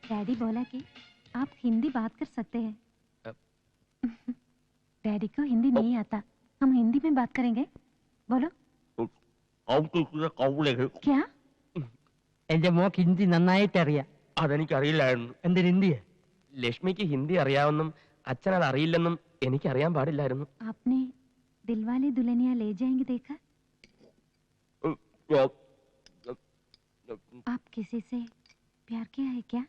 Daddy बोला कि आप हिंदी बात कर सकते हैं। डैडी को हिंदी नहीं आता, हम हिंदी में बात करेंगे। बोलो। क्या? എന്റെ മോക്ക് ഹിന്ദി നന്നായിട്ട് അറിയാം. അതെനിക്കറിയില്ലായിരുന്നു. എന്തിന് ഹിന്ദിയാ? ലക്ഷ്മിക്ക് ഹിന്ദി അറിയാമെന്നും അച്ഛൻ അത് അറിയില്ലെന്നും എനിക്കറിയാൻ പാടില്ലായിരുന്നു. आपने दिलवाले दुल्हनिया ले जाएंगे देखा? आप किसी से प्यार किया है क्या?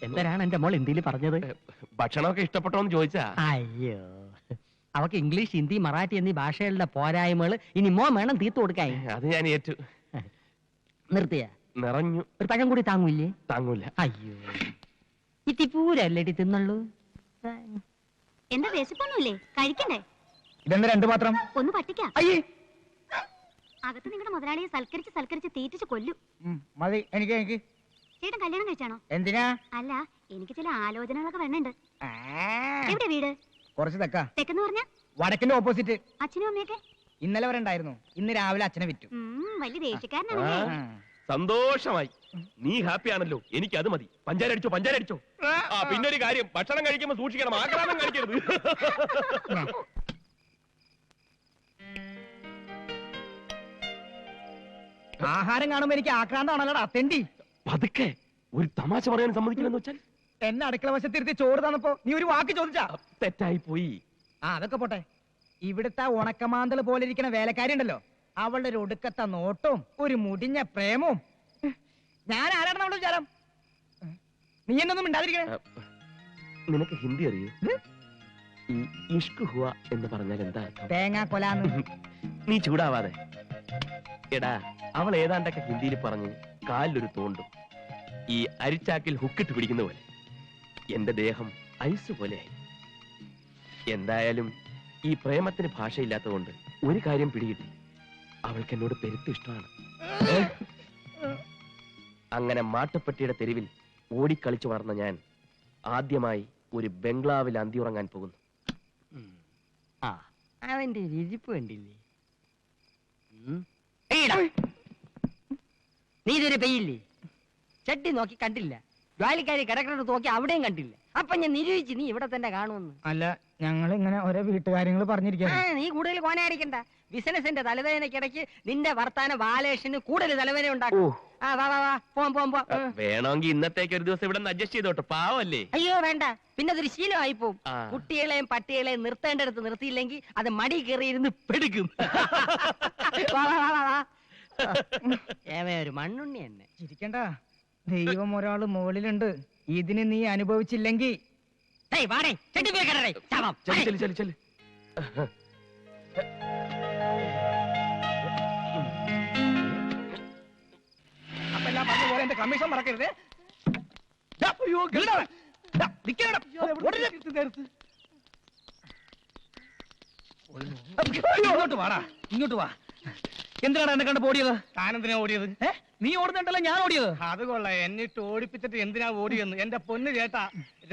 എന്തിനാണ് എന്റെ മോൾ ഹിന്ദിയിൽ പറഞ്ഞത്? ഭക്ഷണമൊക്കെ ഇഷ്ടപ്പെട്ടോന്ന് ചോദിച്ചാ. അയ്യോ, അവക്ക് ഇംഗ്ലീഷ്, ഹിന്ദി, മറാഠി എന്നീ ഭാഷകളുടെ പോരായ്മകൾ ഇനി മോൻ വേണം തീർത്തു കൊടുക്കാൻ. അത് ഞാൻ ഏറ്റു. നിർത്തിയ നിറഞ്ഞു. ഒരു പഴം കൂടി താങ്ങൂല്ലേ? താങ്ങൂല. അയ്യോ, ഇത്തിപ്പൂരല്ലേടി തിന്നുള്ളൂ. എന്താ വിശപ്പൊന്നുമില്ലേ? കഴിക്കണ്ടേ? ഇതെന്താ രണ്ടു മാത്രം? ഒന്ന് പട്ടിക്കാം. അയ്യേ, അകത്ത് നിങ്ങളുടെ മുതലാളിയെ സൽക്കരിച്ച് തീറ്റിച്ച് കൊല്ലും. മതി. എനിക്ക് ചേട്ടൻ കല്യാണം കഴിച്ചാണോ? എന്തിനാ? അല്ല, എനിക്ക് ചില ആലോചനകളൊക്കെ വേണുണ്ട്. എവിടെ വീട്? കുറച്ച് തെക്കെന്ന് പറഞ്ഞ വടക്കിന്റെ ഓപ്പോസിറ്റ്. അച്ഛനും അമ്മയൊക്കെ ഇന്നലെ വരെ ഉണ്ടായിരുന്നു. ഇന്ന് രാവിലെ അച്ഛനെ വിറ്റു. വലിയ ദേഷ്യക്കാരനാണല്ലേ? സന്തോഷമായി. നീ ഹാപ്പി ആണല്ലോ, എനിക്ക് അത് മതി. പഞ്ചാര അടിച്ചോ. പിന്നെ ഒരു കാര്യം, ഭക്ഷണം കഴിക്കുമ്പോ സൂക്ഷിക്കണം, ആക്രാന്തം കഴിക്കരുത്. ആഹാരം കാണുമ്പോ എനിക്ക് ആക്രാന്തമാണല്ലോടാ തെണ്ടി. പതുക്കെ, ഒരു തമാശ പറയാൻ സമ്മതിക്കില്ലെന്ന് വെച്ചാൽ. എന്നെ അടുക്കള വശത്തിരുത്തി ചോറ് തന്നപ്പോ നീ ഒരു വാക്ക് ചോദിച്ചാ? തെറ്റായി പോയി. അതൊക്കെ പോട്ടെ. ഇവിടുത്തെ ഉണക്കമാന്തൽ പോലെ ഇരിക്കുന്ന വേലക്കാരി ഉണ്ടല്ലോ, അവളുടെ ഒരു ഒടുക്കത്തെ നോട്ടവും ഒരു മുടിഞ്ഞ പ്രേമവും. ഞാൻ ആരാണെന്ന് അവളുടെ വിചാരം? നീ എന്നൊന്നും മിണ്ടാതിരിക്കണേ. നിനക്ക് ഹിന്ദി അറിയൂ? ഈ ഇഷ്ക് ഹുവ എന്ന് പറഞ്ഞാൽ എന്താ? തേങ്ങാ കൊലാന്ന്. നീ ചൂടാവാതെ. എടാ, അവൾ ഏതാണ്ടൊക്കെ ഹിന്ദിയിൽ പറഞ്ഞ് കാലിലൊരു തോണ്ടും. ഈ അരിച്ചാക്കിൽ ഹുക്കിട്ട് പിടിക്കുന്ന പോലെ എന്റെ ദേഹം ഐസ് പോലെയായി. എന്തായാലും ഈ പ്രേമത്തിന് ഭാഷയില്ലാത്തതുകൊണ്ട് ഒരു കാര്യം പിടികിട്ടി, അവൾക്ക് എന്നോട് പെരുത്ത് ഇഷ്ടമാണ്. അങ്ങനെ മാട്ടുപ്പെട്ടിയുടെ തെരുവിൽ ഓടിക്കളിച്ചു വളർന്ന ഞാൻ ആദ്യമായി ഒരു ബംഗ്ലാവിൽ അന്തിയുറങ്ങാൻ പോകുന്നു. അവന്റെ ഇരിപ്പ് കണ്ടില്ലേ? നീ ഇതുവരെ പെയ്യില്ലേ? ചട്ടി നോക്കി കണ്ടില്ല, ജോലിക്കാരി കിടക്കണത് നോക്കി അവിടെയും കണ്ടില്ല. അപ്പൊ ഞാൻ നിരൂപിച്ച് നീ ഇവിടെ തന്നെ കാണുമെന്ന്. അല്ല, ഞങ്ങൾ ഇങ്ങനെ ഓരോ വീട്ടുകാര്യങ്ങൾ പറഞ്ഞിരിക്കാ. നീ കൂടുതൽ കോനയടിക്കണ്ട. ബിസിനസിന്റെ തലവേദനക്കിടയ്ക്ക് നിന്റെ വർത്താന ബാലേഷന് കൂടുതൽ തലവേദന ഉണ്ടാക്കും. വേണമെങ്കിൽ ഇന്നത്തേക്ക് ഒരു ദിവസം ഇവിടെ അഡ്ജസ്റ്റ് ചെയ്തോട്ടെ, പാവല്ലേ? അയ്യോ വേണ്ട, പിന്നെ അതൊരു ശീലമായി പോവും. കുട്ടികളെയും പട്ടികളെയും നിർത്തേണ്ടടുത്ത് നിർത്തിയില്ലെങ്കിൽ അത് മടി കയറിയിരുന്ന് പെടുക്കും. ഒരു മണ്ണുണ്ണി തന്നെ. ചിരിക്കണ്ട, ദൈവം ഒരാള് മുകളിലുണ്ട്. ഇതിന് നീ അനുഭവിച്ചില്ലെങ്കിൽ അപ്പെല്ലാം പറഞ്ഞ പോലെ എന്റെ കമ്മീഷൻ മറക്കരുത്. ഇങ്ങോട്ട് വാടാ, ഇങ്ങോട്ട് വാ. എന്തിനാണ് എന്നെ കണ്ട് ഓടിയത്? താനെന്തിനാ ഓടിയത്? നീ ഓടുന്നുണ്ടല്ലോ, ഞാൻ ഓടിയത്. അത് കൊള്ളാം, എന്നിട്ട് ഓടിപ്പിച്ചിട്ട് എന്തിനാ ഓടിയെന്ന്. എന്റെ പൊന്ന് ചേട്ടാ,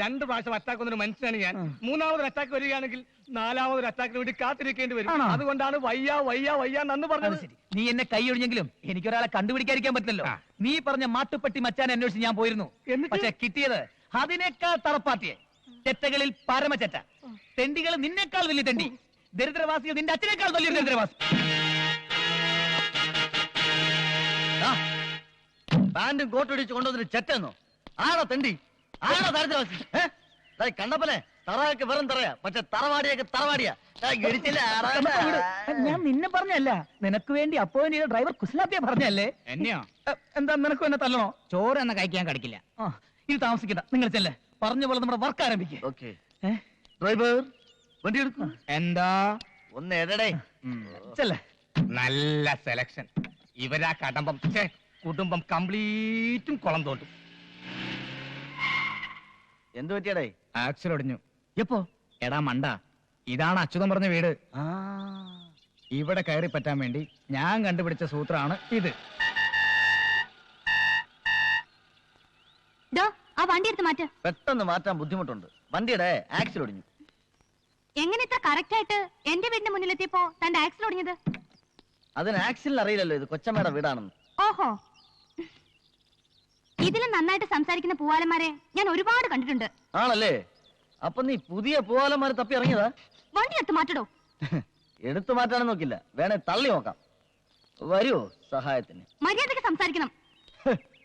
2 പ്രാവശ്യം അറ്റാക്ക് വന്നൊരു മനുഷ്യനാണ് ഞാൻ. 3ാമതൊരു അറ്റാക്ക് വരികയാണെങ്കിൽ 4ാമതൊരു അറ്റാക്കിന് വേണ്ടി കാത്തിരിക്കേണ്ടി വരും. അതുകൊണ്ടാണ് വയ്യ നന്ന് പറഞ്ഞത്. നീ എന്നെ കൈയൊഴിഞ്ഞെങ്കിലും എനിക്കൊരാളെ കണ്ടുപിടിക്കാതിരിക്കാൻ പറ്റില്ലല്ലോ. നീ പറഞ്ഞ മാട്ടുപ്പെട്ടി മച്ചാൻ അന്വേഷിച്ച് ഞാൻ പോയിരുന്നു. പക്ഷെ കിട്ടിയത് അതിനേക്കാൾ തറപ്പാത്തിയെ. ചെറ്റകളിൽ പരമചെറ്റ. തെണ്ടികൾ നിന്നേക്കാൾ വലിയ തെണ്ടി. ദരിദ്രവാസികൾ നിന്റെ അച്ഛനേക്കാൾ വലിയ ദരിദ്രവാസി. പാന്റും കോട്ടടിച്ച് കൊണ്ടുവന്നിട്ട് ചെറ്റെന്നോ? ആണോ തെണ്ടി? ആണോ ദരിദ്രവാസി? കണ്ടപ്പനെ തറയൊക്കെ വെറും തറയാ, പക്ഷെ തറവാടിയൊക്കെ തറവാടിയാ. ഞാൻ നിന്നെ പറഞ്ഞല്ല, നിനക്ക് വേണ്ടി അപ്പോയിന്റ് ചെയ്ത ഡ്രൈവർ കുസ്ലാപ്പിയ പറഞ്ഞല്ലേ. എന്നെയോ? എന്താ നിനക്കും എന്നെ തല്ലണോ? ചോറ് എന്നെ കഴിക്കാൻ കടിക്കില്ല. ഇത് താമസിക്കണ്ട, നിങ്ങൾ ചെല്ലേ. പറഞ്ഞ പോലെ നമ്മുടെ വർക്ക് ആരംഭിക്കും. ഡ്രൈവർ വണ്ടി എടുക്കും. എന്താ ഒന്ന് എടടേ. ചെല്ലേ. നല്ല സെലക്ഷൻ. ഇവരാ കടമ്പം കുടുംബം കംപ്ലീറ്റും കുളം തോട്ടും. എന്ത് പറ്റിയടേ? ആക്സിൽ ഒടിഞ്ഞു. എപ്പോ? എടാ മണ്ട, ഇതാണ് അച്യുതൻ പറഞ്ഞ വീട്. ആ, ഇവിടെ കയറി പറ്റാൻ വേണ്ടി ഞാൻ കണ്ടുപിടിച്ച സൂത്രമാണ് ഇത്. ഡോ, ആ വണ്ടി എടുത്ത് മാറ്റ്. പെട്ടെന്ന് മാറ്റാൻ ബുദ്ധിമുട്ടുണ്ട്. വണ്ടിയുടെ ആക്സിൽ ഒടിഞ്ഞു. എങ്ങനെ ഇത്ര കറക്റ്റ് ആയിട്ട് എന്റെ വീടിന്റെ മുന്നിലെത്തിയപ്പോ തന്റെ ആക്സിൽ ഒടിഞ്ഞത്? അതിന് ആക്സിലിന് അറിയില്ലല്ലോ ഇത് കൊച്ചമ്മയുടെ വീടാണെന്ന്. ഓഹോ, ഇതിലും നന്നായിട്ട് സംസാരിക്കുന്ന പൂവാലന്മാരെ ഞാൻ ഒരുപാട് കണ്ടിട്ടുണ്ട്. ആണല്ലേ? അപ്പൊ നീ പുതിയ പൂവാലന്മാരെ തപ്പി ഇറങ്ങിയതാ? വണ്ടി എടുത്ത് മാറ്റടോ. എടുത്തു മാറ്റാനും നോക്കില്ല, വേണേ തള്ളി നോക്കാം. വരുവോ സഹായത്തിന്? മര്യാദയ്ക്ക് സംസാരിക്കണം.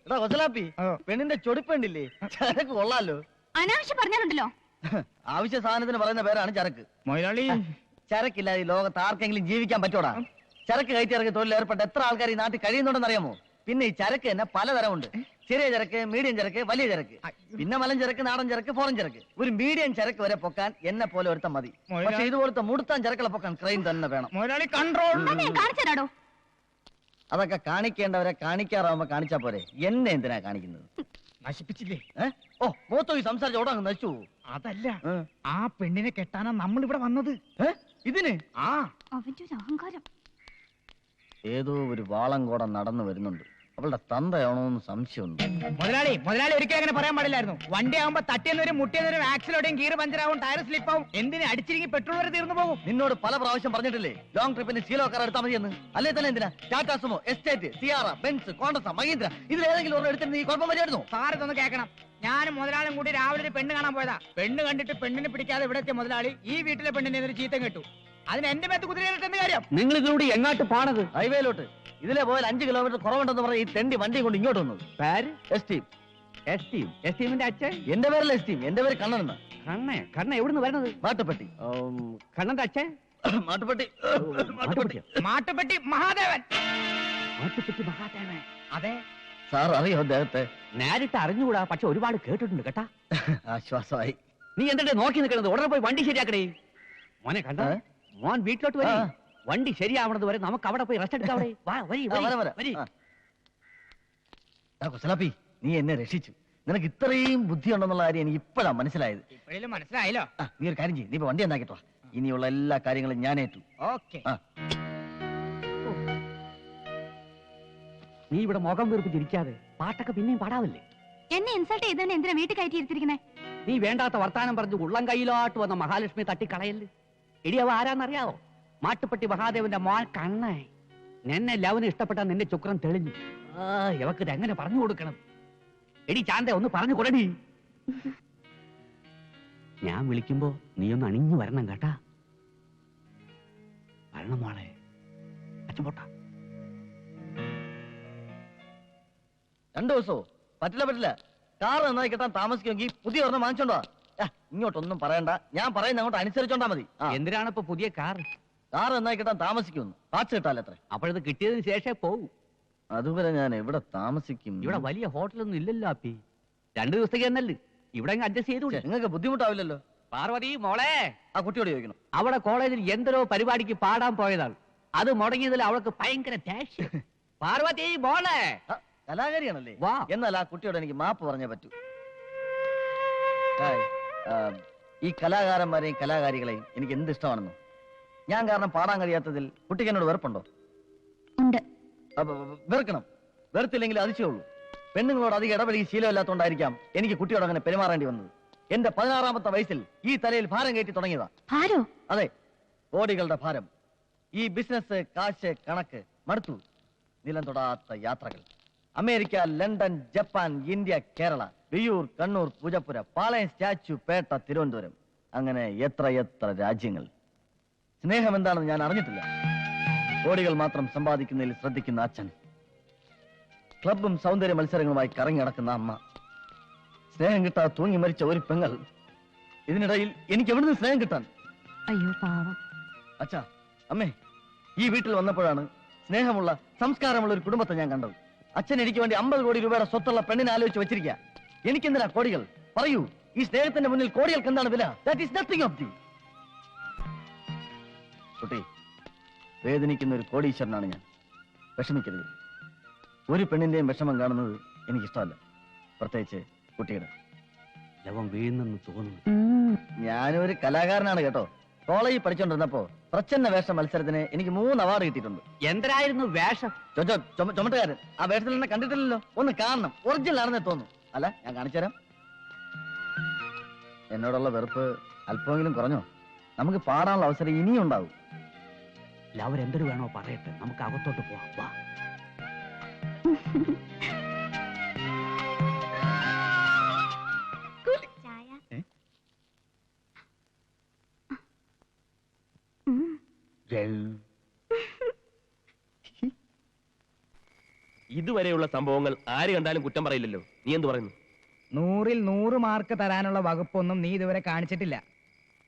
എടാ കൊച്ചലാപ്പി, പെണ്ണിന്റെ ചൊടിപ്പുണ്ടില്ലേ? ചരക്ക് കൊള്ളാലോ. അനാവശ്യം പറഞ്ഞാലുണ്ടല്ലോ. ആവശ്യ സാധനത്തിന് പറയുന്ന പേരാണ് ചരക്ക്. മൊയ്ലാളി, ചരക്കില്ലാതെ ഈ ലോകത്ത് ആർക്കെങ്കിലും ജീവിക്കാൻ പറ്റൂടാ? ചരക്ക് കയറ്റി ഇറക്കി തൊഴിൽ ഏർപ്പെട്ട എത്ര ആൾക്കാർ ഈ നാട്ടിൽ കഴിയുന്നുണ്ടെന്ന് അറിയാമോ? പിന്നെ ഈ ചരക്ക് തന്നെ പലതരമുണ്ട്. ചെറിയ ചരക്ക്, മീഡിയം ചരക്ക്, വലിയ ചരക്ക്, പിന്നെ മലൻ ചരക്ക്, നാടൻ ചരക്ക്, ഫോറൻ ചരക്ക്. ഒരു മീഡിയം ചരക്ക് വരെ പൊക്കാൻ എന്നെ പോലെ ഒരുത്തം മതി. പക്ഷെ ഇതുപോലത്തെ മുടുത്താൻ ചരക്കുകളെ പൊക്കാൻ ക്രെയിൻ തന്നെ വേണം. മൊയ്ലാളി കൺട്രോൾ. കാണിച്ചതാടോ. അതൊക്കെ കാണിക്കേണ്ടവരെ കാണിക്കാറാവുമ്പോ കാണിച്ചാ പോരെ, എന്നെ എന്തിനാ കാണിക്കുന്നത്? നശിപ്പിച്ചില്ലേ? ഓ മൂത്തോ ഈ സംസാരിച്ച ഓടങ്ങ് നശിച്ചു. അതല്ല, ആ പെണ്ണിനെ കെട്ടാനാ നമ്മൾ ഇവിടെ വന്നത്. ഇതിന് അവന്റെ ഒരു അഹങ്കാരം. ഏതോ ഒരു വാളങ്കോടം നടന്നു വരുന്നുണ്ട്. അവളുടെ തന്തയാണോന്ന് സംശയമുണ്ട്. മുതലാളി ഒരിക്കലും അങ്ങനെ പറയാൻ പാടില്ലായിരുന്നു. വണ്ടി ആകുമ്പോ തട്ടിയെന്നൊരു മുട്ടിയെന്നൊരു ആക്സിലോടെയും ഗീർ പഞ്ചറാവും, ടയർ സ്ലിപ്പാവും, എന്തിന് അടിച്ചിരിക്കും പെട്രോൾ വരെ തീർന്നു പോകും. നിന്നോട് പല പ്രാവശ്യം പറഞ്ഞിട്ടില്ലേ ലോങ് ട്രിപ്പിന് ശീലോ കാർ എടുത്താൽ മതിയെന്ന്? അല്ലേ തന്നെ എന്തിനാ Tata Sumo, Estate, Sierra, Benz, Contessa, Mahindra ഇതിലേതെങ്കിലും ഒരെണ്ണം എടുത്തിട്ട് നീ കുഴപ്പം വരെയായിരുന്നു? സാറ് ഇതൊന്ന് കേൾക്കണം. ഞാനും മുതലാളും കൂടി രാവിലെ ഒരു പെണ്ണ് കാണാൻ പോയതാ. പെണ്ണ് കണ്ടിട്ട് പെണ്ണിനെ പിടിക്കാതെ ഇവിടെ എത്തിയ മുതലാളി ഈ വീട്ടിലെ പെണ്ണിനെ എതിരെ ചീത്തം കേട്ടു. അതിന് എന്റെ മേത്ത് കുതിരയിട്ടെന്ന് കാര്യം. നിങ്ങൾ ഇതിലൂടെ എങ്ങാട്ട് പാണത്? ഹൈവേയിലോട്ട്. ഇതിലെ പോയാൽ 5 കിലോമീറ്റർ കുറവുണ്ടെന്ന് പറഞ്ഞ ഈ തെണ്ടി വണ്ടി കൊണ്ട് ഇങ്ങോട്ട് വന്നത്. പേര് എസ്റ്റീം. എസ്റ്റീമിന്റെ അച്ഛൻ? എന്റെ പേരല്ല എസ്റ്റീം, എന്റെ പേര് കണ്ണനെന്ന. കണ്ണ എവിടുന്ന് വരുന്നത്? മാട്ടുപ്പെട്ടി. കണ്ണന്റെ അച്ഛൻ? മാട്ടുപ്പെട്ടി. മാട്ടുപ്പെട്ടി മഹാദേവൻ. മാട്ടുപ്പെട്ടി മഹാദേവൻ? അതെ. സാർ അറിയോ അദ്ദേഹത്തെ? നേരിട്ട് അറിഞ്ഞുകൂടാ, പക്ഷെ ഒരുപാട് കേട്ടിട്ടുണ്ട് കേട്ടാ. ആശ്വാസമായി. നീ എന്തിനാ നോക്കി നിൽക്കണത്? ഉടനെ പോയി വണ്ടി ശരിയാക്കണേ. മോനെ കണ്ട, മോൻ വീട്ടിലോട്ട് വരി. വണ്ടി ശരിയാവണത് വരെ നമുക്ക് അവിടെ പോയി റെസ്റ്റ് എടുക്കാം. കൊച്ചലാപ്പി, നീ എന്നെ രക്ഷിച്ചു. നിനക്ക് ഇത്രയും ബുദ്ധിയുണ്ടെന്നുള്ള കാര്യം എനിക്ക് ഇപ്പോഴാ മനസ്സിലായത്. ഇപ്പോഴും മനസ്സിലായല്ലോ. നീ ഒരു കാര്യം ചെയ്യും, നീ ഇപ്പൊ വണ്ടി എന്താക്കിട്ടോ. ഇനിയുള്ള എല്ലാ കാര്യങ്ങളും ഞാൻ ഏറ്റു. ഓക്കെ. നീ ഇവിടെ മുഖം വീർപ്പിച്ചിരിക്കാതെ പാട്ടൊക്കെ പിന്നെയും പാടാവില്ലേ? എന്നെ ഇൻസൾട്ട് ചെയ്തതിന് എന്തിനാ വീട്ടിൽ കയറ്റി ഇരുത്തിരിക്കണേ? നീ വേണ്ടാത്ത വർത്താനം പറഞ്ഞു ഉള്ളം കയ്യിലോട്ട് വന്ന മഹാലക്ഷ്മി തട്ടിക്കളയല്ലേ. എടിയവ ആരാന്നറിയാവോ? മാട്ടുപ്പെട്ടി മഹാദേവന്റെ മോൻ കണ്ണേ. നിന്നെ ലവന് ഇഷ്ടപ്പെട്ട നിന്റെ ചുക്രം തെളിഞ്ഞു. ഇവക്ക് എങ്ങനെ പറഞ്ഞു കൊടുക്കണം? എടി ചാന്ത, ഒന്ന് പറഞ്ഞു കൊടുടി. ഞാൻ വിളിക്കുമ്പോ നീ ഒന്ന് അണിഞ്ഞു വരണം കേട്ടാ. വരണം മോളെ. അച്ഛൻ പോട്ടാ. 2 ദിവസമോ? പറ്റില്ല. കാർ നന്നായി കിട്ടാൻ താമസിക്കുമെങ്കിൽ പുതിയ ഒരെണ്ണം വാങ്ങിച്ചോണ്ടോ. ഇങ്ങോട്ടൊന്നും പറയണ്ട, ഞാൻ പറയുന്ന അങ്ങോട്ട് അനുസരിച്ചോണ്ടാ മതി. എന്തിനാണ് ഇപ്പൊ പുതിയ കാർ? കാർ നന്നായി കിട്ടാൻ താമസിക്കുമെന്ന്. പാർട്സ് കിട്ടാൽ എത്ര? അപ്പോഴത് കിട്ടിയതിന് ശേഷമേ പോകൂ. അതുവരെ ഞാൻ എവിടെ താമസിക്കും? ഇവിടെ വലിയ ഹോട്ടലൊന്നും ഇല്ലല്ലോ അപ്പി. 2 ദിവസത്തേക്ക് എന്നല്ലേ ഇവിടെ അഡ്ജസ്റ്റ് ചെയ്തു. നിങ്ങൾക്ക് ബുദ്ധിമുട്ടാവില്ലല്ലോ. പാർവതി മോളെ, ആ കുട്ടിയോട് ചോദിക്കണം. അവിടെ കോളേജിൽ എന്തോ പരിപാടിക്ക് പാടാൻ പോയതാണ്. അത് മുടങ്ങിയതിൽ അവൾക്ക് ഭയങ്കര ദേഷ്യം. പാർവതി മോളെ. കലാകാരിയാണല്ലേ? വാ. എന്നാൽ ആ കുട്ടിയോട് എനിക്ക് മാപ്പ് പറഞ്ഞേ പറ്റൂ. ഈ കലാകാരന്മാരെയും കലാകാരികളെയും എനിക്ക് എന്ത് ഇഷ്ടമാണെന്നോ. ഞാൻ കാരണം പാടാൻ കഴിയാത്തതിൽ കുട്ടിക്ക് എന്നോട് വെറുപ്പുണ്ടോ? ഉണ്ട്. വെറുക്കണം. വെറുത്തില്ലെങ്കിൽ അതിശയുള്ളൂ. പെണ്ണുങ്ങളോട് അധികം ഇടപെടുകയും ശീലമില്ലാത്തതുകൊണ്ടായിരിക്കാം എനിക്ക് കുട്ടിയോട് അങ്ങനെ പെരുമാറേണ്ടി വന്നത്. എന്റെ 16ാമത്തെ വയസ്സിൽ ഈ തലയിൽ ഭാരം കയറ്റി തുടങ്ങിയതാ. ഭാരോ? അതെ, കോടികളുടെ ഭാരം. ഈ ബിസിനസ്, കാശ്, കണക്ക് മടുത്തു. നിലം തൊടാത്ത യാത്രകൾ. America, London, Japan, India, Kerala, Viyyur, Kannur, Poojappura, Palayam, Statue, Pettah, Thiruvananthapuram, അങ്ങനെ എത്ര രാജ്യങ്ങൾ. സ്നേഹം എന്താണെന്ന് ഞാൻ അറിഞ്ഞിട്ടില്ല. കോടികൾ മാത്രം സമ്പാദിക്കുന്നതിൽ ശ്രദ്ധിക്കുന്ന അച്ഛൻ, ക്ലബും സൗന്ദര്യ മത്സരങ്ങളുമായി കറങ്ങി നടക്കുന്ന അമ്മ, സ്നേഹം കിട്ടാതെ തൂങ്ങി മരിച്ച ഒരു പെങ്ങൾ. ഇതിനിടയിൽ എനിക്ക് എവിടുന്ന് സ്നേഹം കിട്ടാൻ? അയ്യോ പാവം. അച്ഛാ, അമ്മേ, ഈ വീട്ടിൽ വന്നപ്പോഴാണ് സ്നേഹമുള്ള, സംസ്കാരമുള്ള ഒരു കുടുംബത്തെ ഞാൻ കണ്ടത്. അച്ഛൻ എനിക്ക് വേണ്ടി 50 കോടി രൂപയുടെ സ്വത്തുള്ള പെണ്ണിനെ ആലോചിച്ച് വെച്ചിരിക്കുക. എനിക്കെന്തിനാ കോടികൾ? പറയൂ, ഈ സ്നേഹത്തിന്റെ മുന്നിൽ കോടികൾക്ക് എന്താണ് വില? That is nothing of the. കുട്ടി, വേദനിക്കുന്ന ഒരു കോടീശ്വരനാണ് ഞാൻ. വിഷമിക്കരുത്. ഒരു പെണ്ണിന്റെയും വിഷമം കാണുന്നത് എനിക്കിഷ്ടമല്ല, പ്രത്യേകിച്ച് കുട്ടിയുടെ. ലവം വീഴുന്നെന്ന് തോന്നുന്നു. ഞാനൊരു കലാകാരനാണ് കേട്ടോ. കോളേജിൽ പഠിച്ചോണ്ടിരുന്നപ്പോ പ്രച്ഛന്ന വേഷ മത്സരത്തിന് എനിക്ക് 3 അവാർഡ് കിട്ടിയിട്ടുണ്ട്. എന്തരായിരുന്നു വേഷം? ചുമട്ടുകാരൻ. ആ വേഷത്തിൽ എന്നെ കണ്ടിട്ടില്ലല്ലോ. ഒന്ന് കാണണം, ഒറിജിനൽ ആണെന്നേ തോന്നുന്നു. അല്ല, ഞാൻ കാണിച്ചു തരാം. എന്നോടുള്ള വെറുപ്പ് അല്പമെങ്കിലും കുറഞ്ഞോ? നമുക്ക് പാടാനുള്ള അവസരം ഇനിയും ഉണ്ടാവും. അവരെന്തൊരു വേണോ പറയട്ടെ, നമുക്ക് അകത്തോട്ട് പോവാം. വാ. ചായ. ഇതുവരെയുള്ള സംഭവങ്ങൾ ആര് കണ്ടാലും കുറ്റം പറയില്ലല്ലോ. നീ എന്ത് പറയുന്നു? 100-ൽ 100 മാർക്ക് തരാനുള്ള വകുപ്പൊന്നും നീ ഇതുവരെ കാണിച്ചിട്ടില്ല.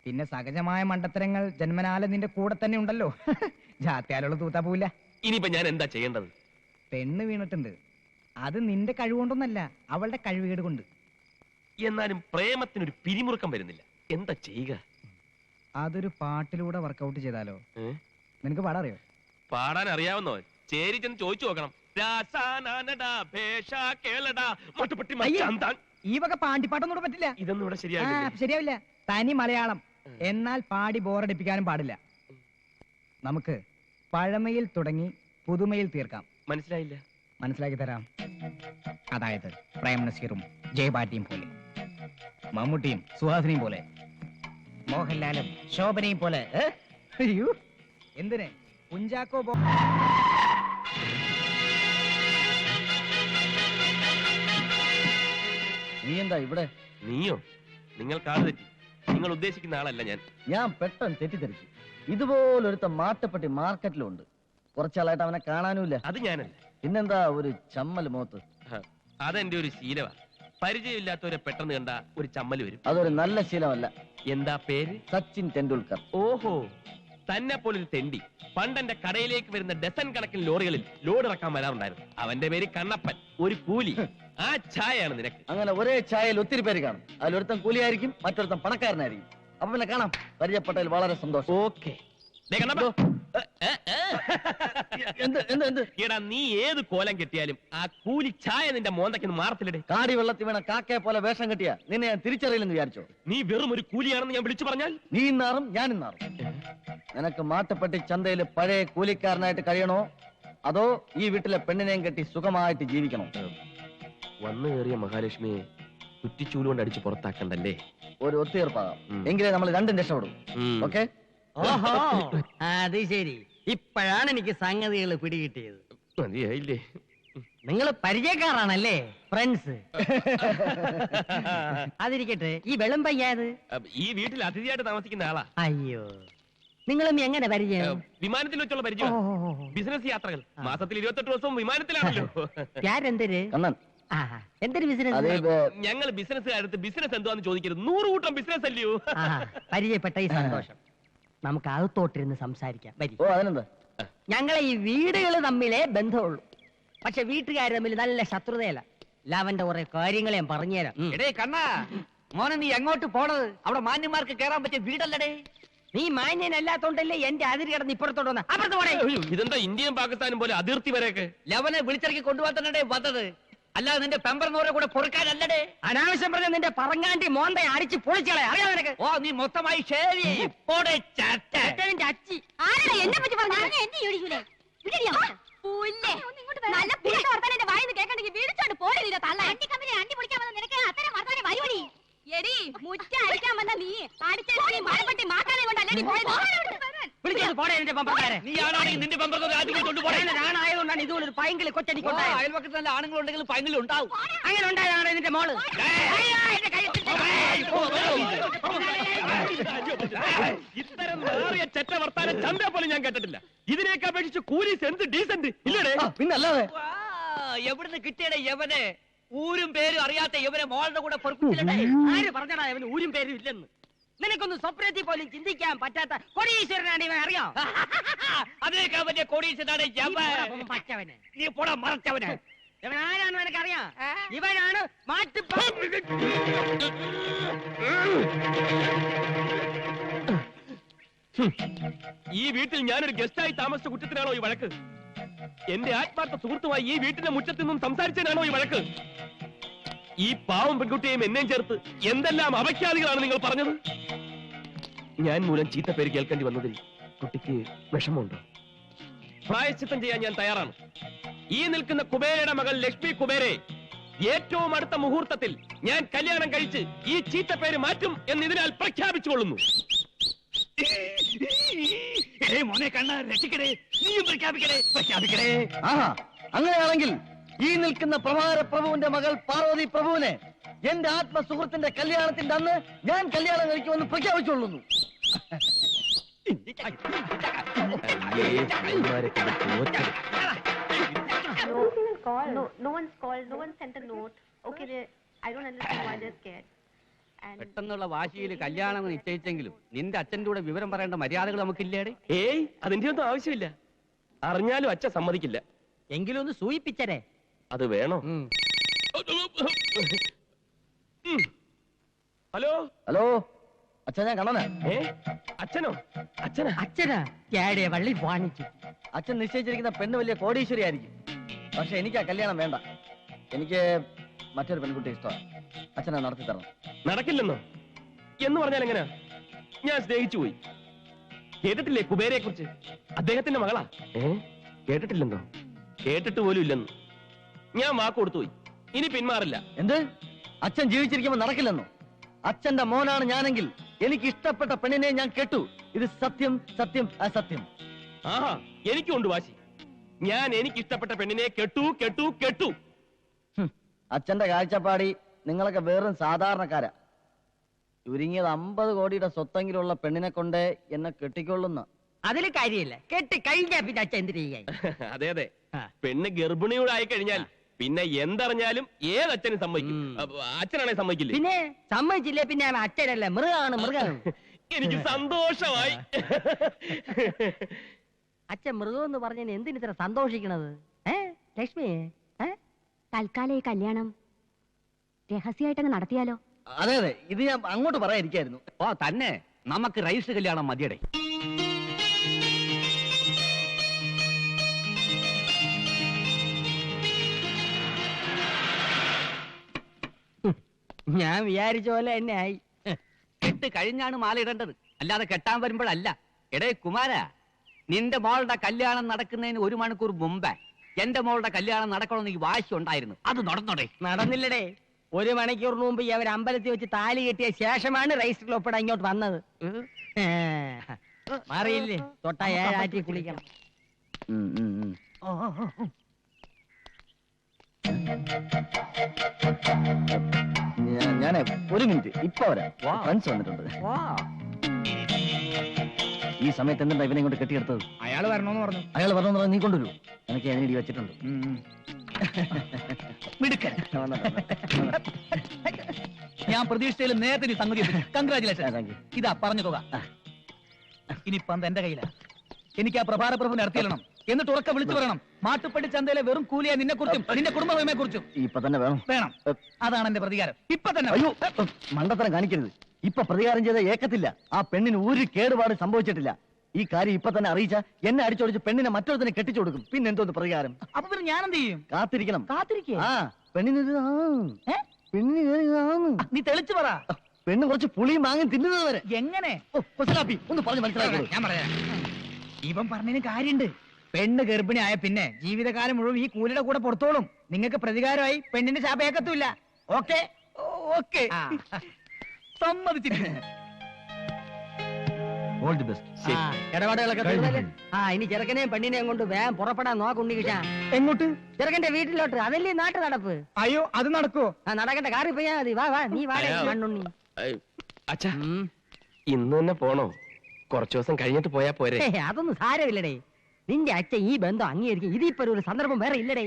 പിന്നെ സഹജമായ മണ്ടത്തരങ്ങൾ ജന്മനാല നിന്റെ കൂടെ തന്നെ ഉണ്ടല്ലോ. ജാത്യാലുള്ള തൂത്താ പോവില്ല. ഇനിയിപ്പോ ഞാൻ എന്താ ചെയ്യേണ്ടത്? പെണ്ണ് വീണിട്ടുണ്ട്. അത് നിന്റെ കഴിവുകൊണ്ടൊന്നല്ല, അവളുടെ കഴിവുകേട് കൊണ്ട്. എന്നാലും പ്രേമത്തിനൊരു പിരിമുറുക്കം വരുന്നില്ല. എന്താ ചെയ്യുക? അതൊരു പാട്ടിലൂടെ വർക്കൗട്ട് ചെയ്താലോ? ഏ? നിനക്ക് പാടാറിയോ? പാടാൻ അറിയാവുന്നോ? ചേരി ചെന്ന് ചോദിച്ചു നോക്കണം. ഈ വക പാണ്ടിപ്പാട്ടൊന്നും പറ്റില്ല. ഇതൊന്നും ഇവിടെ ശരിയാകില്ല. ശരിയാവില്ല. തനി മലയാളം. എന്നാൽ പാടി ബോറടിപ്പിക്കാനും പാടില്ല. നമുക്ക് പഴമയിൽ തുടങ്ങി പുതുമയിൽ തീർക്കാം. മനസ്സിലായില്ല. മനസ്സിലാക്കി തരാം. അതായത് പ്രേം നസീറും ജയപാട്ടിയും പോലെ, മമ്മൂട്ടിയും സുഹാസിനിയും പോലെ, മോഹൻലാലും ശോഭനയും പോലെ. അയ്യോ, എന്തിന് കുഞ്ചാക്കോ നീ എന്താ ഇവിടെ? നീയോ? നിങ്ങൾ കാട് തെറ്റി. നിങ്ങൾ ഉദ്ദേശിക്കുന്ന ആളല്ല ഞാൻ. ഞാൻ പെട്ടെന്ന് തെറ്റിദ്ധരിച്ചു. ഇതുപോലൊരുത്ത മാട്ടുപ്പെട്ടി മാർക്കറ്റിലുണ്ട്. കുറച്ചാളായിട്ട് അവനെ കാണാനുമില്ല. അത് ഞാനല്ല. പിന്നെന്താ ഒരു ചമ്മൽ മുഖത്ത്? അതെന്റെ ഒരു ശീലമാ. പരിചയമില്ലാത്തവരെ പെട്ടെന്ന് കണ്ട ഒരു ചമ്മൽ വരും. അതൊരു നല്ല ശീലമല്ല. എന്താ പേര്? സച്ചിൻ ടെണ്ടുൽക്കർ. ഓഹോ, തന്നെ പോലൊരു തെണ്ടി പണ്ടെന്റെ കടയിലേക്ക് വരുന്ന ഡസൻ കണക്കിന് ലോറികളിൽ ലോഡ് ഇറക്കാൻ വരാറുണ്ടായിരുന്നു. അവന്റെ പേര് കണ്ണപ്പൻ, ഒരു കൂലി. ആ ചായയാണ് നിനക്ക്. അങ്ങനെ ഒരേ ചായയിൽ ഒത്തിരി പേര് കാണും. അതിലൊരുത്തൻ കൂലിയായിരിക്കും, മറ്റൊരുത്തൻ പണക്കാരനായിരിക്കും. അപ്പൊ പിന്നെ കാണാം. പരിചയപ്പെട്ടതിൽ വളരെ സന്തോഷം. ഓക്കെ. എടാ, നീ ഏത് കോലം കെട്ടിയാലും ആ കൂലി ചായ നിന്റെ മോന്തയ്ക്ക് മാറത്തില്ലടേ. കാടി വെള്ളത്തിൽ വീണ കാക്കയെ പോലെ വേഷം കെട്ടിയ നിന്നെ ഞാൻ തിരിച്ചറിയില്ലെന്ന് വിചാരിച്ചോ? നീ വെറും ഒരു കൂലിയാണെന്ന് ഞാൻ വിളിച്ചു പറഞ്ഞാൽ നീ ഇന്നാറും ഞാൻ ഇന്നാറും. നിനക്ക് മാട്ടുപ്പെട്ടി ചന്തയിൽ പഴയ കൂലിക്കാരനായിട്ട് കഴിയണോ, അതോ ഈ വീട്ടിലെ പെണ്ണിനെയും കെട്ടി സുഖമായിട്ട് ജീവിക്കണോ? വന്നു കയറിയ മഹാലക്ഷ്മിയെ കുറ്റിച്ചൂല് കൊണ്ട് അടിച്ച് പുറത്താക്കണ്ടല്ലേ? ഒരു ഒത്തുതീർപ്പാകാം. എങ്കിലേ നമ്മൾ രണ്ടും രക്ഷപ്പെടും. ഓക്കെ? ഓഹോ, അത് ശരി. ഇപ്പോഴാണ് എനിക്ക് സംഗതികൾ പിടികിട്ടിയത്. മതിയായില്ലേ? നിങ്ങൾ പരിചയക്കാരാണല്ലേ, ഫ്രണ്ട്സ്? അതിരിക്കട്ടെ, ഈ വെള്ളം പയ്യാത് ഈ വീട്ടിൽ അതിഥിയായിട്ട് താമസിക്കുന്ന ആളാ. അയ്യോ, നിങ്ങളും എങ്ങനെ പരിചയം? വിമാനത്തിൽ വെച്ചുള്ള പരിചയം. ബിസിനസ് യാത്രകൾ. മാസത്തിൽ 28 ദിവസവും വിമാനത്തിലാണല്ലോ. എന്തൊരു കണ്ണൻ, എന്തൊരു ബിസിനസ്? ഞങ്ങൾ ബിസിനസ്സുകാരത്ത് ബിസിനസ് എന്തുവാന്ന് ചോദിക്കരുത്. 100 കൂട്ടം ബിസിനസ് അല്ലയോ? പരിചയപ്പെട്ട ഈ സന്തോഷം. നമുക്ക് അകത്തോട്ടിരുന്ന് സംസാരിക്കാം. വരി. ഓ അതിനെന്താ? ഞങ്ങളെ ഈ വീടുകൾ തമ്മിലേ ബന്ധമുള്ളൂ. പക്ഷെ വീട്ടുകാർ തമ്മിൽ നല്ല ശത്രുതയല്ല. ലാവന്റെ കുറെ കാര്യങ്ങൾ ഞാൻ പറഞ്ഞുതരാം. എടേ കണ്ണാ, മോനെ നീ എങ്ങോട്ട് പോണത്? അവിടെ മാന്യന്മാർക്ക് കേറാൻ പറ്റിയ വീടല്ലടേ. നീ മാന്യനല്ലാത്തോണ്ടല്ലേ എന്റെ അതിര് കിടന്ന് ഇപ്പുറത്തോട്ട് വന്ന. അപ്പുറത്ത് പോടേ. ഇതെന്താ ഇന്ത്യയും പാകിസ്ഥാനും പോലെ അതിർത്തി വരെയൊക്കെ? ലവനെ വിളിച്ചിറക്കി കൊണ്ടുപോകാൻ തന്നെ വന്നത്, അല്ലാതെ നിന്റെ പെമ്പറിനോരെ കൂടെ പൊറുക്കാനല്ലടേ. അനാവശ്യം പറഞ്ഞ നിന്റെ പറങ്ങാണ്ടി മോന്തെ അടിച്ച് പൊളിച്ചളെ. അറിയാം നിനക്ക്? ഓ, നീ മൊത്തമായി ഷേവ് ചെയ്യും. അച്ചി ആരാടാ എന്നെ പറ്റി പറഞ്ഞത്? എന്നെ ചോദിക്കൂലേ? വിളിടിയാ. പുല്ലേ. നല്ല പുളിയുടെ വർത്താനം എന്റെ വായിന്ന് കേൾക്കണ്ടെങ്കിൽ വീടിച്ചോണ്ട് പോരേടാ തള്ള. അണ്ടി കമ്പനി അണ്ടി പൊളിക്കാൻ വന്ന നിനക്ക് അത്തരം വർത്താനം വരുവടി. എടി മുറ്റ അടിക്കാൻ വന്ന നീ അടിച്ചടി മഴപ്പെട്ടി മാക്കാനെ കൊണ്ടല്ലേ പോയത്? വിളിച്ചോണ്ട് പോടേ നിന്റെ പമ്പറക്കാരെ. നീ ആണാണെങ്കിൽ നിന്റെ പെമ്പറൊക്കെ രാജ്യം കൊണ്ടുപോകണേ. ഞാനായതുകൊണ്ടാണ് ഇതുപോലെ ഒരു പൈങ്കിളി കൊച്ചടിക്കൊണ്ടായത്. അയൽവക്കത്ത് നല്ല ആണുങ്ങളുണ്ടെങ്കിലും പൈങ്കിലും ഉണ്ടാവും. അങ്ങനെ ഉണ്ടായതാണ് നിന്റെ മോള്. ഇത്തരം നേറിയ ചെറ്റ വർത്താനം ചന്ത പോലും ഞാൻ കേട്ടിട്ടില്ല. ഇതിനേക്ക് അപേക്ഷിച്ച് കൂലീസ് എന്ത് ഡീസന്റ് ഇല്ലടേ? പിന്നല്ലാതെ എവിടുന്ന് കിട്ടിയടേ യവനെ? ഊരും പേരും അറിയാത്ത യവനെ മോളുടെ കൂടെ പൊറുപ്പിച്ചില്ലേ? ആര് പറഞ്ഞടാ അവന് ഊരും പേരും ഇല്ലെന്ന്? നിനക്കൊന്ന് സ്വപ്നത്തിൽ പോലും ചിന്തിക്കാൻ പറ്റാത്ത കോടീശ്വരനാണ് ഇവൻ. അറിയാം? അതിനേക്കാൾ വലിയ കോടീശ്വരനാണ് യവൻ. പച്ചവന്. നീ പോടാ മറച്ചവനെ. ഇവൻ ആരാണെന്ന് എനിക്കറിയാം. ഇവനാണ് ഈ വീട്ടിൽ ഞാനൊരു ഗസ്റ്റായി താമസിച്ച കുറ്റത്തിനാണോ ഈ വഴക്ക്? എന്റെ ആത്മാർത്ഥ സുഹൃത്തുമായി ഈ വീട്ടിന്റെ മുറ്റത്തു നിന്നും സംസാരിച്ചതിനാണോ ഈ വഴക്ക്? ഈ പാവം പെൺകുട്ടിയെയും എന്നെയും ചേർത്ത് എന്തെല്ലാം അപഖ്യാതികളാണ് നിങ്ങൾ പറഞ്ഞത്? ഞാൻ മൂലം ചീത്ത പേര് കേൾക്കേണ്ടി വന്നതിൽ കുട്ടിക്ക് വിഷമമുണ്ടോ? പ്രായശ്ചിത്തം ചെയ്യാൻ ഞാൻ തയ്യാറാണ്. ഈ നിൽക്കുന്ന കുബേരയുടെ മകൾ ലക്ഷ്മി കുബേരെ ഏറ്റവും അടുത്ത മുഹൂർത്തത്തിൽ ഞാൻ കല്യാണം കഴിച്ച് ഈ ചീത്ത പേര് മാറ്റും എന്ന് ഇതിനാൽ പ്രഖ്യാപിച്ചുകൊള്ളുന്നു. മോനെ കണ്ണ രക്ഷിക്കടേ, നീയും പ്രഖ്യാപിക്കടേ, പ്രഖ്യാപിക്കടേ. ആഹാ, അങ്ങനെയാണെങ്കിൽ ഈ നിൽക്കുന്ന പ്രഭാര പ്രഭുവിന്റെ മകൾ പാർവതി പ്രഭുവിനെ എന്റെ ആത്മസുഹൃത്തിന്റെ കല്യാണത്തിന്റെ അന്ന് ഞാൻ കല്യാണം കഴിക്കുമെന്ന് പ്രഖ്യാപിച്ചുകൊള്ളുന്നു. No one's called. No one sent a note. Okay, I don't understand why they're scared. പെട്ടെന്നുള്ള വാശിയിൽ കല്യാണം നിശ്ചയിച്ചെങ്കിലും നിന്റെ അച്ഛൻ്റെ കൂടെ വിവരം പറയേണ്ട മര്യാദകൾ നമുക്കില്ലേടെ? ഏയ്, അതിന്റെ ഒന്നും ആവശ്യമില്ല. അറിഞ്ഞാലും അച്ഛൻ സമ്മതിക്കില്ല. എങ്കിലും ഒന്ന് സൂയിപ്പിച്ചരേ. അത് വേണോ? ഹലോ ഹലോ, അച്ഛൻ ഞാൻ കണ്ണനാ. അച്ഛനോ? അച്ഛനാ? അച്ഛനാ കേടിയ വള്ളി വാണിച്ചു. അച്ഛൻ നിശ്ചയിച്ചിരിക്കുന്ന പെണ്ണ് വലിയ കോടീശ്വരി ആയിരിക്കും. പക്ഷെ എനിക്ക് ആ കല്യാണം വേണ്ട. എനിക്ക് മറ്റൊരു പെൺകുട്ടി ഇഷ്ടമാണ്. അച്ഛനെ നടത്തി തരണം. നടക്കില്ലെന്നോ? എന്ന് പറഞ്ഞാൽ എങ്ങനെയാ? ഞാൻ സ്നേഹിച്ചു പോയി. കേട്ടിട്ടില്ലേ കുബേരയെ കുറിച്ച്? അദ്ദേഹത്തിന്റെ മകളാ. കേട്ടിട്ടില്ലെന്നോ? കേട്ടിട്ട് പോലും ഇല്ലെന്ന്. ഞാൻ വാക്ക് കൊടുത്തു പോയി. ഇനി പിന്മാറില്ല. എന്ത്? അച്ഛൻ ജീവിച്ചിരിക്കുമ്പോൾ നടക്കില്ലെന്നോ? അച്ഛന്റെ മോനാണ് ഞാനെങ്കിൽ എനിക്ക് ഇഷ്ടപ്പെട്ട പെണ്ണിനെ ഞാൻ കെട്ടു. ഇത് സത്യം, സത്യം, അസത്യം. ആഹാ, എനിക്കുണ്ട് വാശി. ഞാൻ എനിക്ക് ഇഷ്ടപ്പെട്ട പെണ്ണിനെ കെട്ടു കെട്ടു കെട്ടു. അച്ഛന്റെ കാഴ്ചപ്പാടി നിങ്ങളൊക്കെ വെറും സാധാരണക്കാരാ. ചുരുങ്ങിയത് 50 കോടിയുടെ സ്വത്തെങ്കിലുള്ള പെണ്ണിനെ കൊണ്ട് എന്നെ കെട്ടിക്കൊള്ളുന്ന. അതില് കാര്യമില്ല. കെട്ടി കഴിഞ്ഞാ പിന്നെ അച്ഛൻ എന്തിനു ചെയ്യാൻ? അതെ അതെ, പെണ്ണ് ഗർഭിണിയോട് ആയി കഴിഞ്ഞാൽ പിന്നെ എന്തറിഞ്ഞാലും ഏതച്ഛനും സമ്മതിക്കും. അച്ഛനാണെ സമ്മതിക്കില്ലേ? പിന്നെ സമ്മതിച്ചില്ലേ പിന്നെ അച്ഛനല്ലേ, മൃഗമാണ് മൃഗം. എനിക്ക് സന്തോഷമായി. അച്ഛൻ മൃഗം എന്ന് പറഞ്ഞതിന് എന്തിന് ഇത്ര സന്തോഷിക്കണത്? ലക്ഷ്മി, തൽക്കാലം ഈ കല്യാണം രഹസ്യമായിട്ടങ്ങ് നടത്തിയാലോ? അതെ അതെ, ഇത് ഞാൻ അങ്ങോട്ട് പറയാതിരിക്കായിരുന്നു. ഓ തന്നെ, നമുക്ക് റൈസ് കല്യാണം മതിയടേ. ഞാൻ വിചാരിച്ച പോലെ തന്നെ ആയി. കെട്ട് കഴിഞ്ഞാണ് മാല ഇടേണ്ടത്, അല്ലാതെ കെട്ടാൻ വരുമ്പോഴല്ല. എടേ കുമാര, നിന്റെ മോളുടെ കല്യാണം നടക്കുന്നതിന് 1 മണിക്കൂർ മുമ്പേ എന്റെ മോളുടെ കല്യാണം നടക്കണമെന്ന് ഈ വാശി ഉണ്ടായിരുന്നു. അത് നടന്നോടെ? നടന്നില്ലടേ. 1 മണിക്കൂറിന് മുമ്പ് അവർ അമ്പലത്തിൽ വെച്ച് താലി കെട്ടിയ ശേഷമാണ് രജിസ്റ്ററിൽ ഒപ്പിടാൻ ഇങ്ങോട്ട് വന്നത്. മാറിയില്ലേ? തൊട്ട 7 ആറ്റി കുളിക്കണം. ഞാനേ 1 മിനിറ്റ് ഇപ്പൊ വരാം. ഫ്രണ്ട്സ് വന്നിട്ടുണ്ട്. ഈ സമയത്ത് എന്തുണ്ടാ ഇവനെ കൊണ്ട് കെട്ടിയെടുത്തത്? അയാൾ വരണോന്ന് പറഞ്ഞു. അയാൾ പറഞ്ഞോന്ന് പറഞ്ഞാൽ നീ കൊണ്ടുവരൂ. എനിക്ക് അതിനിടി വെച്ചിട്ടുണ്ട്. ഞാൻ പ്രതീക്ഷിച്ചതിൽ നേരത്തെ സംഗതി. കൺഗ്രാചുലേഷൻ. ഇതാ പറഞ്ഞു തുക. ഇനിയിപ്പം എന്റെ കയ്യിലാ. എനിക്ക് ആ പ്രഭാര പ്രഭുവിനെ നടത്തിയിടണം. എന്നിട്ട് ഉറക്കെ വിളിച്ചു പറയണം, മാട്ടുപ്പള്ളി ചന്തയിലെ വെറും കൂലിയ നിന്നെ കുറിച്ചും നിന്റെ കുടുംബമെ കുറിച്ചും. ഇപ്പൊ തന്നെ വേണം. വേണം. അതാണ് എന്റെ പ്രതികാരം. ഇപ്പൊ തന്നെ. അയ്യോ, മണ്ടത്തരം കാണിക്കരുത്. ഇപ്പൊ പ്രതികാരം ചെയ്ത ഏക്കത്തില്ല. ആ പെണ്ണിന് ഒരു കേടുപാട് സംഭവിച്ചിട്ടില്ല. ഈ കാര്യം ഇപ്പൊ തന്നെ അറിയിച്ച എന്നെ അടിച്ചോടിച്ച് പെണ്ണിനെ മറ്റൊരുത്തനെ കെട്ടിച്ചു കൊടുക്കും. പിന്നെ എന്തോന്ന് പ്രതികാരം? അപ്പൊ പിന്നെ ഞാൻ എന്ത് ചെയ്യും? കാത്തിരിക്കണം. കാത്തിരിക്കേ? ആ പെണ്ണിന് നീ തെളിച്ചു പറ. പെണ്ണ് കുറച്ച് പുളിയും മാങ്ങും തിന്നുന്നത് വരെ. എങ്ങനെ? ഒന്ന് പറഞ്ഞ് മനസ്സിലാക്കൂ. ഞാൻ പറയാം. ഇവൻ പറഞ്ഞതിന് കാര്യണ്ട്. പെണ്ണ് ഗർഭിണി ആയ പിന്നെ ജീവിതകാലം മുഴുവൻ ഈ കൂലിയുടെ കൂടെ പുറത്തോളും. നിങ്ങൾക്ക് പ്രതികാരമായി പെണ്ണിന്റെ ശാപേക്കത്തുമില്ല. ഓക്കെ? ഓക്കെ, സമ്മതിച്ചിരിക്കുന്നു. All the best. ഇടപാടുകളൊക്കെ തീർന്നല്ലേ? ഇനി ചെറുക്കനെയും പെണ്ണിനെയും കൊണ്ട് വേഗം പുറപ്പെടാൻ നോക്കുണ്ടിരിക്കാ. എങ്ങോട്ട്? ചെറുക്കന്റെ വീട്ടിലോട്ട്. അതല്ലേ നാട്ടു നടപ്പ്. അയ്യോ, അത് നടക്കോ? നടക്കട്ടെ, കാറി പോയാ മതി. വാ വാ, നീ വാടേ മണ്ണുണ്ണി. അച്ഛാ, ഇന്ന് തന്നെ പോണോ? കുറച്ചു ദിവസം കഴിഞ്ഞിട്ട് പോയാ പോരെ? അതൊന്നും സാരമില്ലടേ. നിന്റെ അച്ഛൻ ഈ ബന്ധം അംഗീകരിക്കും. ഇതിപ്പോ ഒരു സന്ദർഭം വേറെ ഇല്ലടേ.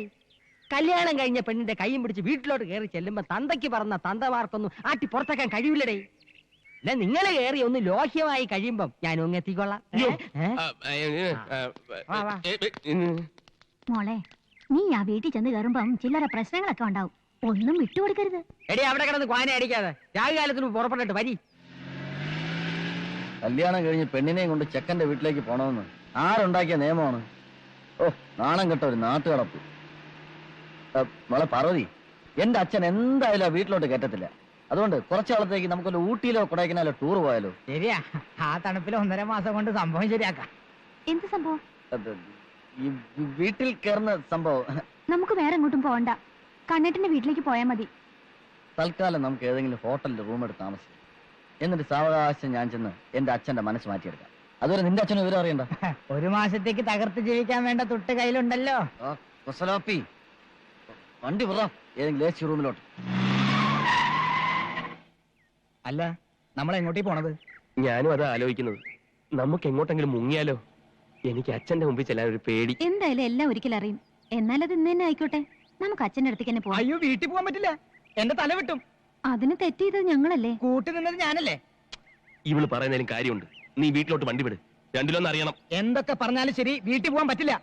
കല്യാണം കഴിഞ്ഞ പെണ്ണിന്റെ കൈയും പിടിച്ച് വീട്ടിലോട്ട് കയറി ചെല്ലുമ്പോ തന്തയ്ക്ക് പറഞ്ഞ തന്തമാർക്കൊന്നും ആട്ടി പുറത്താക്കാൻ കഴിയില്ലടേ. അല്ല, നിങ്ങൾ കയറി ഒന്ന് ലോഹ്യമായി കഴിയുമ്പം ഞാൻ ഒന്ന് എത്തിക്കൊള്ളാം. മോളെ, നീ ആ വീട്ടിൽ ചെന്ന് കയറുമ്പം ചില്ലറ പ്രശ്നങ്ങളൊക്കെ ഉണ്ടാവും. ഒന്നും വിട്ടുകൊടുക്കരുത്. എടേ, അവിടെ കിടന്ന് ക്വാന അടിക്കാതെ രാഹുകാലത്തിന് പുറപ്പെട്ടിട്ട് വരി. കല്യാണം കഴിഞ്ഞ് പെണ്ണിനെയും കൊണ്ട് ചെക്കന്റെ വീട്ടിലേക്ക് പോണമെന്ന് ആരുണ്ടാക്കിയ നിയമമാണ്? ഓ, നാണം കെട്ട ഒരു നാട്ടുകടപ്പ്. മോളെ പാർവതി, എന്റെ അച്ഛൻ എന്തായാലും ആ വീട്ടിലോട്ട് കയറ്റത്തില്ല. അതുകൊണ്ട് കുറച്ചു കാലത്തേക്ക് നമുക്കൊരു ഊട്ടിയിലോ കൊടൈക്കനാലോ ടൂർ പോയാലോ? ശരിയാ, ആ തണുപ്പിൽ 1.5 മാസം കൊണ്ട് സംഭവം ശരിയാക്കാം. എന്ത് സംഭവം? അത് ഈ വീട്ടിൽ കയറുന്ന സംഭവം. നമുക്ക് വേറെ എങ്ങോട്ടും പോകണ്ട, കണ്ണേട്ടന്റെ വീട്ടിലേക്ക് പോയാൽ മതി. തൽക്കാലം നമുക്ക് ഏതെങ്കിലും ഹോട്ടലിൽ റൂം എടുത്ത് താമസിക്കാം. എന്നിട്ട് സാവകാശം ഞാൻ ചെന്ന് എന്റെ അച്ഛന്റെ മനസ്സ് മാറ്റിയെടുക്കാം. അതുവരെ നിന്റെ അച്ഛനും വിവരം അറിയണ്ട. 1 മാസത്തേക്ക് തകർത്ത് ജീവിക്കാൻ വേണ്ട തൊട്ട് കയ്യിലുണ്ടല്ലോ. കൊസലാപ്പി, വണ്ടി വിറ ഏതെങ്കിലും ലേസി റൂമിലോട്ട്. അല്ല, നമ്മൾ എങ്ങോട്ടേ പോണത്? ഞാനും അത് ആലോചിക്കുന്നത്. നമുക്ക് എങ്ങോട്ടെങ്കിലും മുങ്ങിയാലോ? എനിക്ക് അച്ഛന്റെ മുമ്പിൽ ചെല്ലാൻ ഒരു പേടി. എന്തായാലും എല്ലാം ഒരിക്കലും അറിയും. എന്നാൽ അത് ഇന്ന് തന്നെ ആയിക്കോട്ടെ, നമുക്ക് അച്ഛന്റെ അടുത്തേക്ക് തന്നെ പോവാം. അയ്യോ, വീട്ടിൽ പോകാൻ പറ്റില്ല, എന്റെ തല വിട്ടും. അതിന് തെറ്റിയത് ഞങ്ങളല്ലേ? കൂട്ടി നിന്നത് ഞാനല്ലേ? ഇവള് പറയുന്നതിലും കാര്യമുണ്ട്. നീ വീട്ടിലോട്ട് വണ്ടി വിട്, രണ്ടിലൊന്നും അറിയണം. എന്തൊക്കെ പറഞ്ഞാലും ശരി, വീട്ടിൽ പോകാൻ പറ്റില്ല.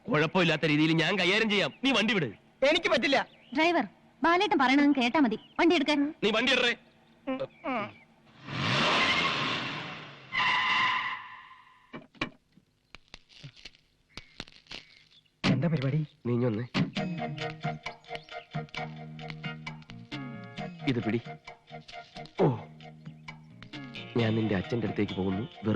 കുഴപ്പമില്ലാത്ത രീതിയിൽ ഞാൻ കൈകാര്യം ചെയ്യാം, നീ വണ്ടി വിട്. എനിക്ക് പറ്റില്ല. ഡ്രൈവർ, ബാലേട്ടൻ പറയണത് കേട്ടാ മതി, വണ്ടി എടുക്കാൻ. നീ വണ്ടി ഇടറേ. എന്താ പരിപാടി? നീ ഒന്ന് ഇത് പിടി. ഓ, ഞാൻ നിന്റെ അച്ഛന്റെ അടുത്തേക്ക് പോകുന്നു. വെറുതെ